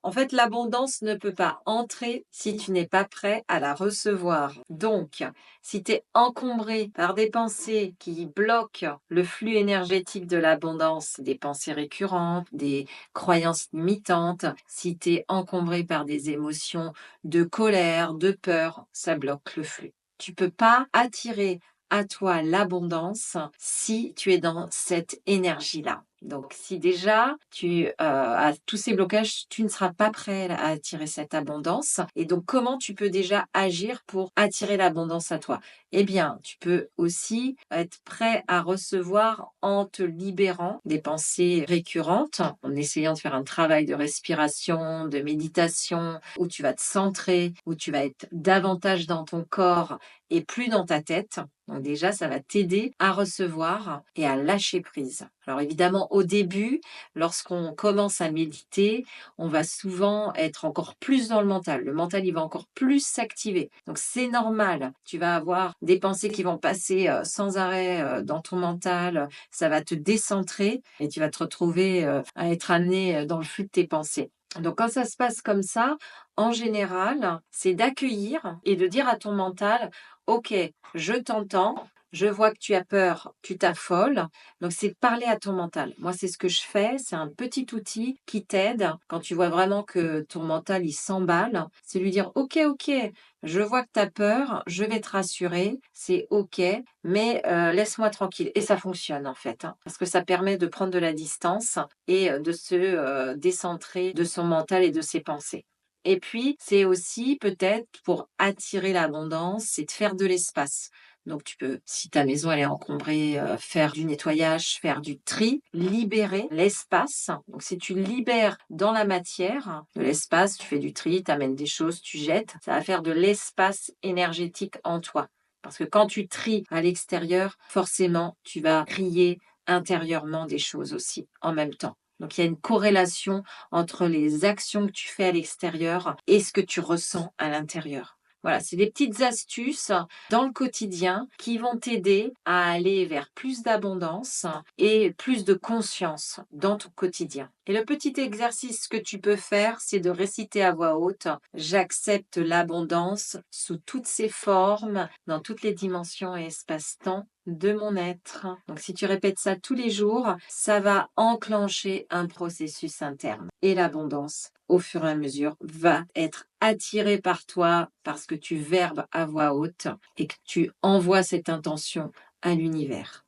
En fait, l'abondance ne peut pas entrer si tu n'es pas prêt à la recevoir. Donc, si tu es encombré par des pensées qui bloquent le flux énergétique de l'abondance, des pensées récurrentes, des croyances limitantes, si tu es encombré par des émotions de colère, de peur, ça bloque le flux. Tu peux pas attirer à toi l'abondance si tu es dans cette énergie-là. Donc, si déjà tu as tous ces blocages, tu ne seras pas prêt à attirer cette abondance. Et donc, comment tu peux déjà agir pour attirer l'abondance à toi? Eh bien, tu peux aussi être prêt à recevoir en te libérant des pensées récurrentes, en essayant de faire un travail de respiration, de méditation, où tu vas te centrer, où tu vas être davantage dans ton corps et plus dans ta tête. Donc déjà, ça va t'aider à recevoir et à lâcher prise. Alors évidemment, au début, lorsqu'on commence à méditer, on va souvent être encore plus dans le mental. Le mental, il va encore plus s'activer. Donc c'est normal. Tu vas avoir des pensées qui vont passer sans arrêt dans ton mental. Ça va te décentrer et tu vas te retrouver à être amené dans le flux de tes pensées. Donc quand ça se passe comme ça, en général, c'est d'accueillir et de dire à ton mental, OK, je t'entends, je vois que tu as peur, tu t'affoles. Donc, c'est de parler à ton mental. Moi, c'est ce que je fais. C'est un petit outil qui t'aide quand tu vois vraiment que ton mental, il s'emballe. C'est lui dire, OK, OK, je vois que tu as peur, je vais te rassurer, c'est OK, mais laisse-moi tranquille. Et ça fonctionne, en fait, hein, parce que ça permet de prendre de la distance et de se décentrer de son mental et de ses pensées. Et puis, c'est aussi peut-être pour attirer l'abondance, c'est de faire de l'espace. Donc tu peux, si ta maison elle est encombrée, faire du nettoyage, faire du tri, libérer l'espace. Donc si tu libères dans la matière de l'espace, tu fais du tri, tu amènes des choses, tu jettes, ça va faire de l'espace énergétique en toi. Parce que quand tu tries à l'extérieur, forcément, tu vas trier intérieurement des choses aussi en même temps. Donc il y a une corrélation entre les actions que tu fais à l'extérieur et ce que tu ressens à l'intérieur. Voilà, c'est des petites astuces dans le quotidien qui vont t'aider à aller vers plus d'abondance et plus de conscience dans ton quotidien. Et le petit exercice que tu peux faire, c'est de réciter à voix haute: j'accepte l'abondance sous toutes ses formes, dans toutes les dimensions et espaces-temps de mon être. Donc si tu répètes ça tous les jours, ça va enclencher un processus interne. Et l'abondance, au fur et à mesure, va être attirée par toi parce que tu verbes à voix haute et que tu envoies cette intention à l'univers.